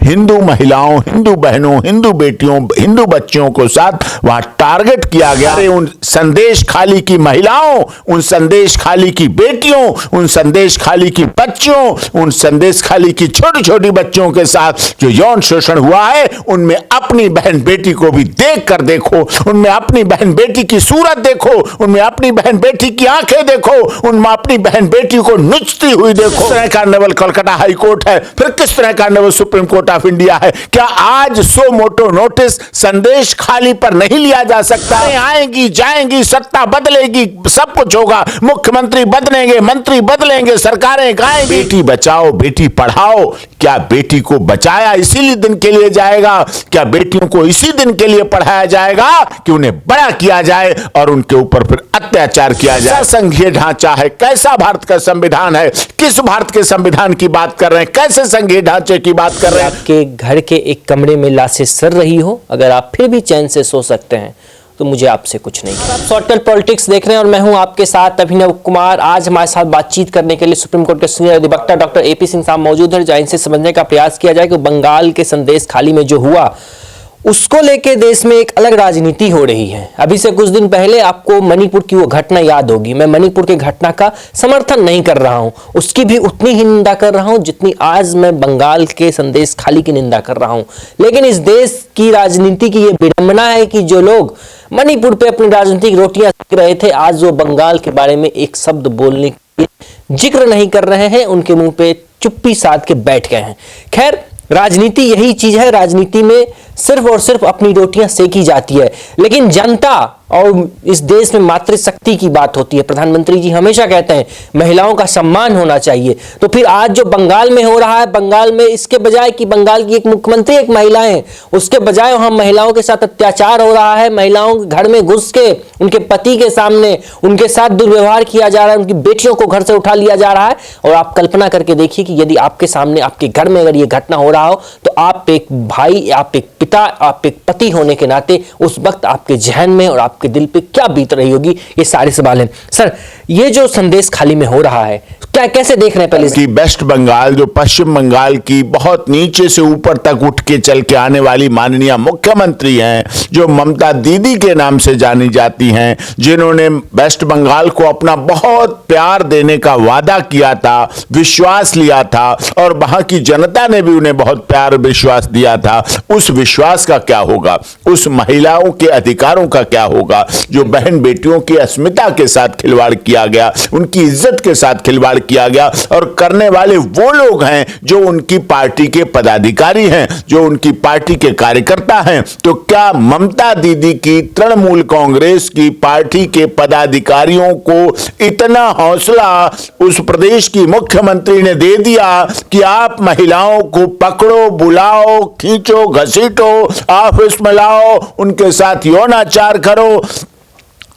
हिंदू महिलाओं, हिंदू बहनों, हिंदू बेटियों, हिंदू बच्चियों को साथ वहां टारगेट किया गया। उन संदेश खाली की महिलाओं, उन संदेश खाली की बेटियों, उन संदेश खाली की बच्चियों, उन संदेश खाली की छोटी छोटी बच्चियों के साथ जो यौन शोषण हुआ है, उनमें अपनी बहन बेटी को भी देख कर देखो, उनमें अपनी बहन बेटी की सूरत देखो, उनमें अपनी बहन बेटी की आंखें देखो, उनमें अपनी बहन बेटी को नुचती हुई देखो। किस तरह का लेवल कोलकाता हाई कोर्ट है, फिर किस तरह का level supreme court of India है? क्या आज सो मोटो नोटिस संदेश खाली पर नहीं लिया जा सकता? आएंगी जाएंगी, सत्ता बदलेगी, सब कुछ होगा, मुख्यमंत्री बदलेंगे, मंत्री बदलेंगे, सरकारें गाएंगी। बेटी बचाओ बेटी पढ़ाओ, क्या बेटी को बचाया इसीलिए दिन के लिए जाएगा? क्या बेटियों को इसी दिन के लिए पढ़ाया जाएगा कि उन्हें बड़ा किया जाए और उनके ऊपर फिर अत्याचार किया जाए? संघीय ढांचा है, कैसा भारत का संविधान है, किस भारत के संविधान की बात कर रहे हैं, कैसे संघीय ढांचे की बात कर रहे हैं? आपके घर के एक कमरे में लाशें सड़ रही हो, अगर आप फिर भी चैन से सो सकते हैं तो मुझे आपसे कुछ नहीं। आप शॉर्टकट पॉलिटिक्स देख रहे हैं और मैं हूं आपके साथ अभिनव कुमार। आज हमारे साथ बातचीत करने के लिए सुप्रीम कोर्ट के सीनियर अधिवक्ता डॉक्टर एपी सिंह साहब मौजूद हैं, जहाँ इनसे समझने का प्रयास किया जाए कि बंगाल के संदेश खाली में जो हुआ उसको लेके देश में एक अलग राजनीति हो रही है। अभी से कुछ दिन पहले आपको मणिपुर की वो घटना याद होगी। मैं मणिपुर की घटना का समर्थन नहीं कर रहा हूं, उसकी भी उतनी ही निंदा कर रहा हूं जितनी आज मैं बंगाल के संदेश खाली की निंदा कर रहा हूं। लेकिन इस देश की राजनीति की ये विडंबना है कि जो लोग मणिपुर पे अपनी राजनीतिक रोटियां सेक रहे थे, आज वो बंगाल के बारे में एक शब्द बोलने के जिक्र नहीं कर रहे हैं, उनके मुंह पे चुप्पी साध के बैठ गए हैं। खैर, राजनीति यही चीज है, राजनीति में सिर्फ और सिर्फ अपनी रोटियां सेकी जाती है, लेकिन जनता और इस देश में मातृशक्ति की बात होती है। प्रधानमंत्री जी हमेशा कहते हैं महिलाओं का सम्मान होना चाहिए। तो फिर आज जो बंगाल में हो रहा है, बंगाल में इसके बजाय कि बंगाल की एक मुख्यमंत्री एक महिला है, उसके बजाय वहां महिलाओं के साथ अत्याचार हो रहा है, महिलाओं के घर में घुस के उनके पति के सामने उनके साथ दुर्व्यवहार किया जा रहा है, उनकी बेटियों को घर से उठा लिया जा रहा है। और आप कल्पना करके देखिए कि यदि आपके सामने आपके घर में अगर ये घटना हो रहा हो तो आप एक भाई, आप एक पिता, आप एक पति होने के नाते उस वक्त आपके जहन में और आपके दिल पे क्या बीत रही होगी, ये सारे सवाल हैं। सर, ये जो संदेश खाली में हो रहा है, क्या कैसे देख रहे हैं? पहले कि वेस्ट बंगाल जो पश्चिम बंगाल की बहुत नीचे से ऊपर तक उठ के चल के आने वाली माननीय मुख्यमंत्री हैं, जो ममता दीदी के नाम से जानी जाती हैं, जिन्होंने वेस्ट बंगाल को अपना बहुत प्यार देने का वादा किया था, विश्वास लिया था और वहां की जनता ने भी उन्हें बहुत प्यार और विश्वास दिया था। उस विश्वास का क्या होगा? उस महिलाओं के अधिकारों का क्या होगा? जो बहन बेटियों की अस्मिता के साथ खिलवाड़ किया गया, उनकी इज्जत के साथ खिलवाड़ किया गया, और करने वाले वो लोग हैं जो उनकी पार्टी के पदाधिकारी हैं, जो उनकी पार्टी के कार्यकर्ता हैं। तो क्या ममता दीदी की तृणमूल कांग्रेस की पार्टी के पदाधिकारियों को इतना हौसला उस प्रदेश की मुख्यमंत्री ने दे दिया कि आप महिलाओं को पकड़ो, बुलाओ, खींचो, घसीटो, ऑफिस में लाओ, उनके साथ यौनाचार करो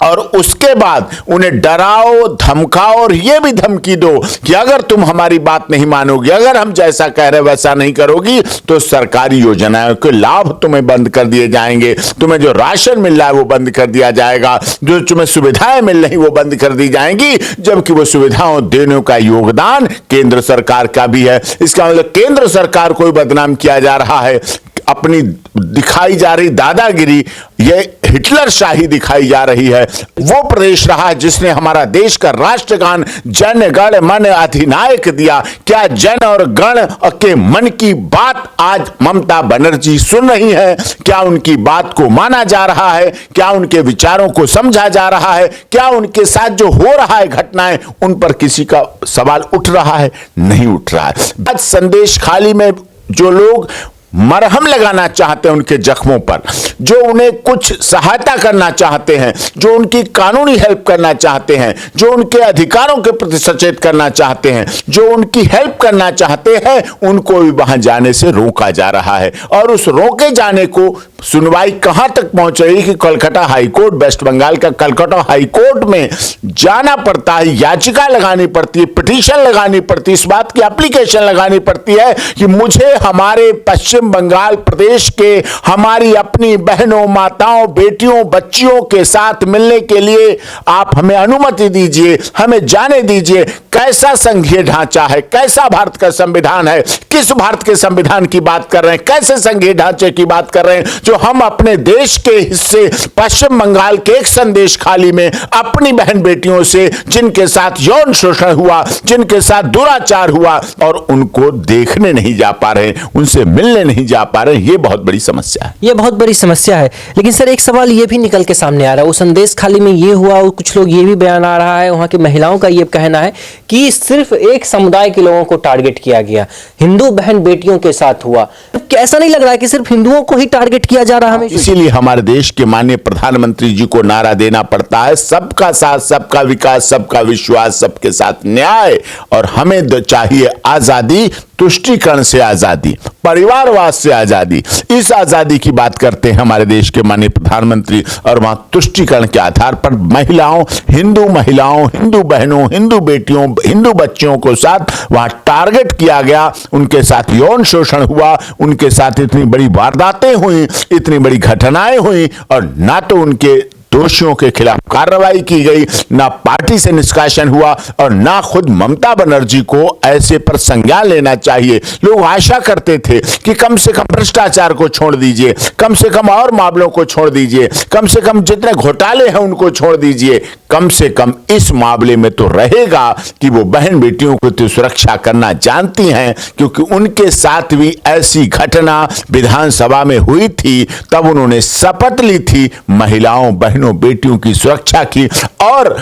और उसके बाद उन्हें डराओ, धमकाओ और यह भी धमकी दो कि अगर तुम हमारी बात नहीं मानोगी, अगर हम जैसा कह रहे वैसा नहीं करोगी तो सरकारी योजनाओं के लाभ तुम्हें बंद कर दिए जाएंगे, तुम्हें जो राशन मिल रहा है वो बंद कर दिया जाएगा, जो तुम्हें सुविधाएं मिल रही वो बंद कर दी जाएंगी, जबकि वो सुविधाओं देने का योगदान केंद्र सरकार का भी है। इसका मतलब केंद्र सरकार को बदनाम किया जा रहा है। अपनी दिखाई जा रही दादागिरी, ये हिटलर शाही दिखाई जा रही है। वो प्रदेश रहा जिसने हमारा देश का राष्ट्रगान जन गण मन अधिनायक दिया। क्या जन और गण के मन की बात आज ममता बनर्जी सुन रही है? क्या उनकी बात को माना जा रहा है? क्या उनके विचारों को समझा जा रहा है? क्या उनके साथ जो हो रहा है घटनाएं, उन पर किसी का सवाल उठ रहा है? नहीं उठ रहा है। आज संदेश खाली में जो लोग मरहम लगाना चाहते हैं उनके जख्मों पर, जो उन्हें कुछ सहायता करना चाहते हैं, जो उनकी कानूनी हेल्प करना चाहते हैं, जो उनके अधिकारों के प्रति सचेत करना चाहते हैं, जो उनकी हेल्प करना चाहते हैं, उनको भी वहां जाने से रोका जा रहा है। और उस रोके जाने को सुनवाई कहां तक पहुंच रही कि कोलकाता हाईकोर्ट, वेस्ट बंगाल का कलकत्ता हाईकोर्ट में जाना पड़ता है, याचिका लगानी पड़ती है, पिटीशन लगानी पड़ती है, इस बात की एप्लीकेशन लगानी पड़ती है कि मुझे हमारे पश्चिम पश्चिम बंगाल प्रदेश के हमारी अपनी बहनों, माताओं, बेटियों, बच्चियों के साथ मिलने के लिए आप हमें अनुमति दीजिए, हमें जाने दीजिए कैसा संघीय ढांचा है, कैसा भारत का संविधान है, किस भारत के संविधान की बात कर रहे हैं, कैसे संघीय ढांचे की बात कर रहे हैं जो हम अपने देश के हिस्से पश्चिम बंगाल के एक संदेश खाली में अपनी बहन बेटियों से जिनके साथ यौन शोषण हुआ, जिनके साथ दुराचार हुआ और उनको देखने नहीं जा पा रहे, उनसे मिलने नहीं जा पा रहे। ये बहुत बड़ी समस्या है, ये बहुत बड़ी समस्या है। लेकिन सर एक सवाल ये भी निकल के सामने आ रहा है, वो संदेश खाली में ये हुआ और कुछ लोग ये भी बयान आ रहा है, वहां की महिलाओं का ये कहना है कि सिर्फ एक समुदाय के लोगों को टारगेट किया गया, हिंदू बहन बेटियों के साथ हुआ। क्या ऐसा नहीं लग रहा है कि सिर्फ हिंदुओं को ही टारगेट किया जा रहा है? इसीलिए हमारे देश के माननीय प्रधानमंत्री जी को नारा देना पड़ता है, सबका साथ, सबका विकास, सबका विश्वास, सबके साथ न्याय। और हमें चाहिए आजादी, तुष्टीकरण से आजादी, परिवारवाद से आजादी। इस आजादी की बात करते हैं हमारे देश के माननीय प्रधानमंत्री, और वहां तुष्टीकरण के आधार पर महिलाओं, हिंदू बहनों, हिंदू बेटियों, हिंदू बच्चियों को साथ वहां टारगेट किया गया, उनके साथ यौन शोषण हुआ, उनके साथ इतनी बड़ी वारदातें हुई, इतनी बड़ी घटनाएं हुई, और ना तो उनके दोषियों के खिलाफ कार्रवाई की गई, ना पार्टी से निष्कासन हुआ, और ना खुद ममता बनर्जी को ऐसे पर संज्ञान लेना चाहिए। लोग आशा करते थे कि कम से कम भ्रष्टाचार को छोड़ दीजिए, कम से कम और मामलों को छोड़ दीजिए, कम से कम जितने घोटाले हैं उनको छोड़ दीजिए, कम से कम इस मामले में तो रहेगा कि वो बहन बेटियों को तो सुरक्षा करना जानती हैं, क्योंकि उनके साथ भी ऐसी घटना विधानसभा में हुई थी, तब उन्होंने शपथ ली थी महिलाओं, बहनों, बेटियों की सुरक्षा की, और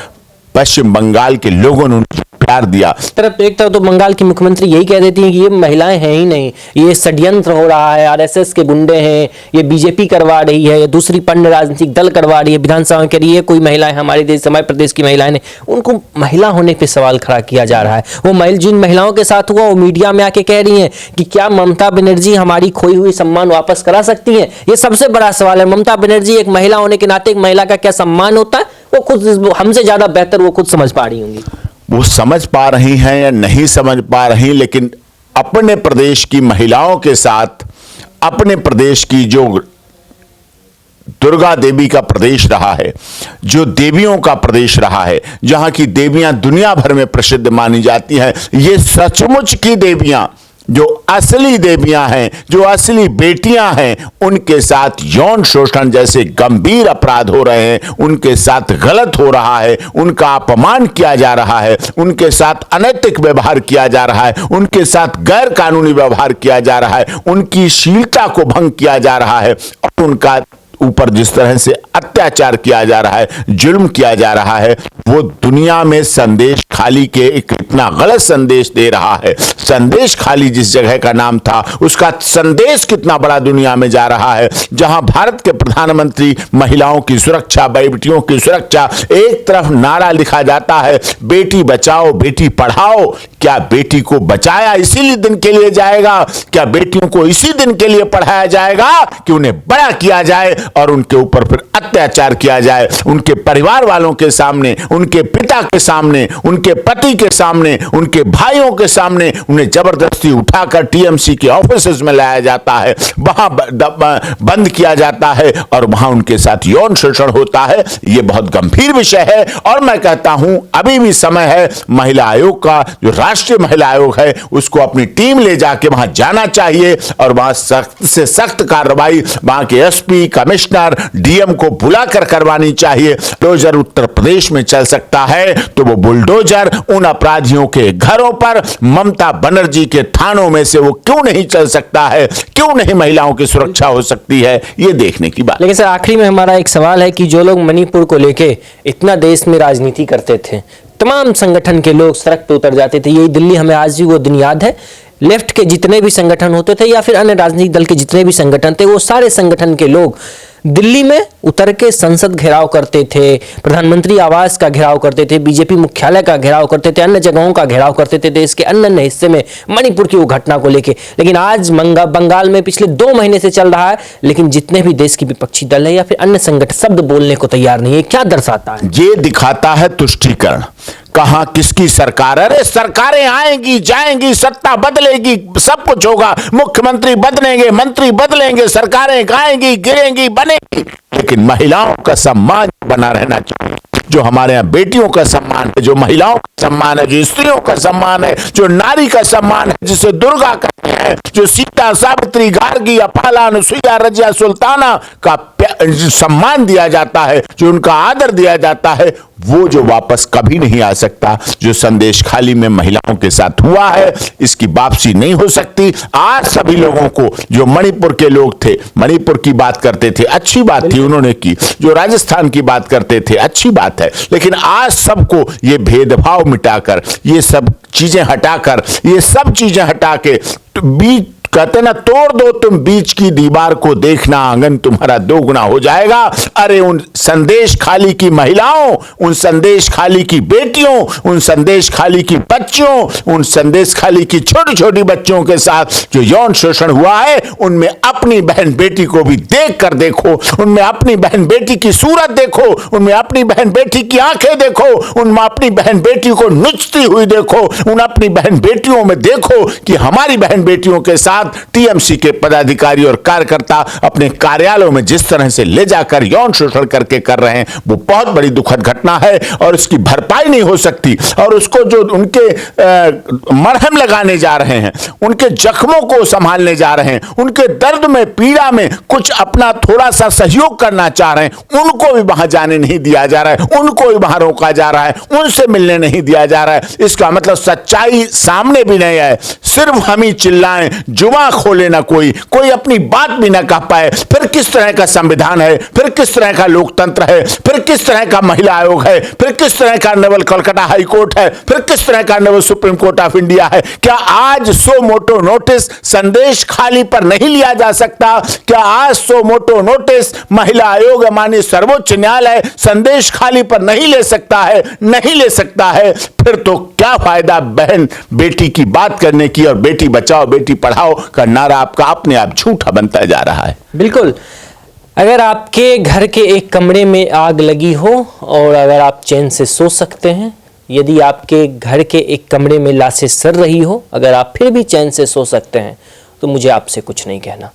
पश्चिम बंगाल के लोगों ने उनको प्यार दिया। तरफ एक तरफ तो बंगाल की मुख्यमंत्री यही कह देती हैं कि ये महिलाएं हैं ही नहीं, ये षड्यंत्र हो रहा है, आरएसएस के गुंडे हैं, ये बीजेपी करवा रही है, ये दूसरी अन्य राजनीतिक दल करवा रही है, विधानसभा में कह रही है कोई महिलाएं हमारे देश, हमारे प्रदेश की महिलाएं ने, उनको महिला होने पे सवाल खड़ा किया जा रहा है। वो जिन महिलाओं के साथ हुआ वो मीडिया में आके कह रही हैं कि क्या ममता बनर्जी हमारी खोई हुई सम्मान वापस करा सकती हैं? ये सबसे बड़ा सवाल है। ममता बनर्जी एक महिला होने के नाते एक महिला का क्या सम्मान होता है, वो खुद हमसे ज्यादा बेहतर वो खुद समझ पा रही होंगी। वो समझ पा रही हैं या नहीं समझ पा रही, लेकिन अपने प्रदेश की महिलाओं के साथ, अपने प्रदेश की जो दुर्गा देवी का प्रदेश रहा है, जो देवियों का प्रदेश रहा है, जहां की देवियां दुनिया भर में प्रसिद्ध मानी जाती हैं, ये सचमुच की देवियां, जो असली देवियां हैं, जो असली बेटियां हैं, उनके साथ यौन शोषण जैसे गंभीर अपराध हो रहे हैं, उनके साथ गलत हो रहा है, उनका अपमान किया जा रहा है, उनके साथ अनैतिक व्यवहार किया जा रहा है, उनके साथ गैर कानूनी व्यवहार किया जा रहा है, उनकी शीलता को भंग किया जा रहा है, और उनका ऊपर जिस तरह से अत्याचार किया जा रहा है, जुल्म किया जा रहा है, वो दुनिया में संदेश खाली के एक इतना गलत संदेश दे रहा है। संदेश खाली जिस जगह का नाम था, उसका संदेश कितना बड़ा दुनिया में जा रहा है, जहां भारत के प्रधानमंत्री महिलाओं की सुरक्षा, बेटियों की सुरक्षा, एक तरफ नारा लिखा जाता है बेटी बचाओ बेटी पढ़ाओ। क्या बेटी को बचाया इसीलिए दिन के लिए जाएगा? क्या बेटियों को इसी दिन के लिए पढ़ाया जाएगा कि उन्हें बड़ा किया जाए और उनके ऊपर फिर अत्याचार किया जाए, उनके परिवार वालों के सामने, उनके पिता के सामने, उनके पति के सामने, उनके भाइयों के सामने उन्हें जबरदस्ती उठाकर टीएमसी के ऑफिसेज में लाया जाता है, वहां बंद किया जाता है और वहां उनके साथ यौन शोषण होता है। यह बहुत गंभीर विषय है और मैं कहता हूं अभी भी समय है महिला आयोग का, जो राष्ट्रीय महिला आयोग है, उसको अपनी टीम ले जाके वहां जाना चाहिए और वहां सख्त से सख्त कार्रवाई वहां के एसपी, कमिश्नर, डीएम को बुलाकर करवानी चाहिए। बुलडोजर उत्तर प्रदेश में चल सकता है तो वो बुलडोजर उन अपराधियों के घरों पर, ममता बनर्जी के थानों में से वो क्यों नहीं चल सकता है? क्यों नहीं महिलाओं की सुरक्षा हो सकती है? ये देखने की बात। लेकिन सर आखिरी में हमारा एक सवाल है कि जो लोग मणिपुर को लेके इतना देश में राजनीति करते थे, तमाम संगठन के लोग सड़क पे उतर जाते थे, यही दिल्ली हमें आज भी वो दिन याद है। लेफ्ट के जितने भी संगठन होते थे या फिर अन्य राजनीतिक दल के जितने भी संगठन थे, वो सारे संगठन के लोग दिल्ली में उतर के संसद घेराव करते थे, प्रधानमंत्री आवास का घेराव करते थे, बीजेपी मुख्यालय का घेराव करते थे, अन्य जगहों का घेराव करते थे देश के अन्य हिस्से में मणिपुर की वो घटना को लेके। लेकिन आज बंगाल में पिछले 2 महीने से चल रहा है, लेकिन जितने भी देश की विपक्षी दल है या फिर अन्य संगठन शब्द बोलने को तैयार नहीं है। क्या दर्शाता है? ये दिखाता है तुष्टीकरण। कहां किसकी सरकार? अरे सरकारें आएंगी जाएंगी, सत्ता बदलेगी, सब कुछ होगा, मुख्यमंत्री बदलेंगे, मंत्री बदलेंगे, सरकारें गाएंगी, गिरेंगी, बनेगी, लेकिन महिलाओं का सम्मान बना रहना चाहिए। जो हमारे यहाँ बेटियों का सम्मान है, जो महिलाओं का सम्मान है, जो स्त्रियों का सम्मान है, जो नारी का सम्मान है, जिसे दुर्गा कहते हैं, जो सीता, सावित्री, गार्गी, अफाला, अनुसुईया, रजिया, सुल्ताना का सम्मान दिया जाता है, जो उनका आदर दिया जाता है, वो जो वापस कभी नहीं आ सकता। जो संदेश खाली में महिलाओं के साथ हुआ है, इसकी वापसी नहीं हो सकती। आज सभी लोगों को, जो मणिपुर के लोग थे, मणिपुर की बात करते थे, अच्छी बात थी उन्होंने की, जो राजस्थान की बात करते थे, अच्छी बात है, लेकिन आज सबको ये भेदभाव मिटाकर, ये सब चीजें हटाकर, ये सब चीजें हटा के बीच कहते ना, तोड़ दो तुम बीच की दीवार को, देखना आंगन तुम्हारा दोगुना हो जाएगा। अरे उन संदेश खाली की महिलाओं, उन संदेश खाली की बेटियों, उन संदेश खाली की बच्चियों, उन संदेश खाली की छोटी छोटी बच्चियों के साथ जो यौन शोषण हुआ है, उनमें अपनी बहन बेटी को भी देख कर देखो, उनमें अपनी बहन बेटी की सूरत देखो, उनमें अपनी बहन बेटी की आंखें देखो, उनमें अपनी बहन बेटी को नुचती हुई देखो, उन अपनी बहन बेटियों में देखो कि हमारी बहन बेटियों के साथ टीएमसी के पदाधिकारी और कार्यकर्ता अपने कार्यालयों में जिस तरह से ले जाकर यौन शोषण करके कर रहे हैं, वो बहुत बड़ी दुखद घटना है और इसकी भरपाई नहीं हो सकती। और उसको जो उनके मरहम लगाने जा रहे हैं, उनके जख्मों को संभालने जा रहे हैं, उनके दर्द में, पीड़ा में कुछ अपना थोड़ा सा सहयोग करना चाह रहे हैं, उनको भी वहां जाने नहीं दिया जा रहा है, उनको भी वहां रोका जा रहा है, उनसे मिलने नहीं दिया जा रहा है। इसका मतलब सच्चाई सामने भी नहीं है, सिर्फ हम ही चिल्लाएं, जुबान खोले ना कोई अपनी बात भी ना कह पाए। फिर किस तरह का संविधान है, फिर किस तरह का लोकतंत्र है, फिर किस तरह का महिला आयोग है, फिर किस तरह का नवल कलकत्ता हाई कोर्ट है, फिर किस तरह का Naval supreme court of India है? क्या आज सो मोटो नोटिस संदेश खाली पर नहीं लिया जा सकता? क्या आज सो मोटो नोटिस महिला आयोग माननीय सर्वोच्च न्यायालय संदेश खाली पर नहीं ले सकता है? नहीं ले सकता है, फिर तो क्या फायदा बहन बेटी की बात करने की, और बेटी बचाओ बेटी पढ़ाओ का नारा आपका अपने आप झूठा बनता जा रहा है। बिल्कुल। अगर आपके घर के एक कमरे में आग लगी हो और अगर आप चैन से सो सकते हैं, यदि आपके घर के एक कमरे में लाशें सड़ रही हो, अगर आप फिर भी चैन से सो सकते हैं, तो मुझे आपसे कुछ नहीं कहना।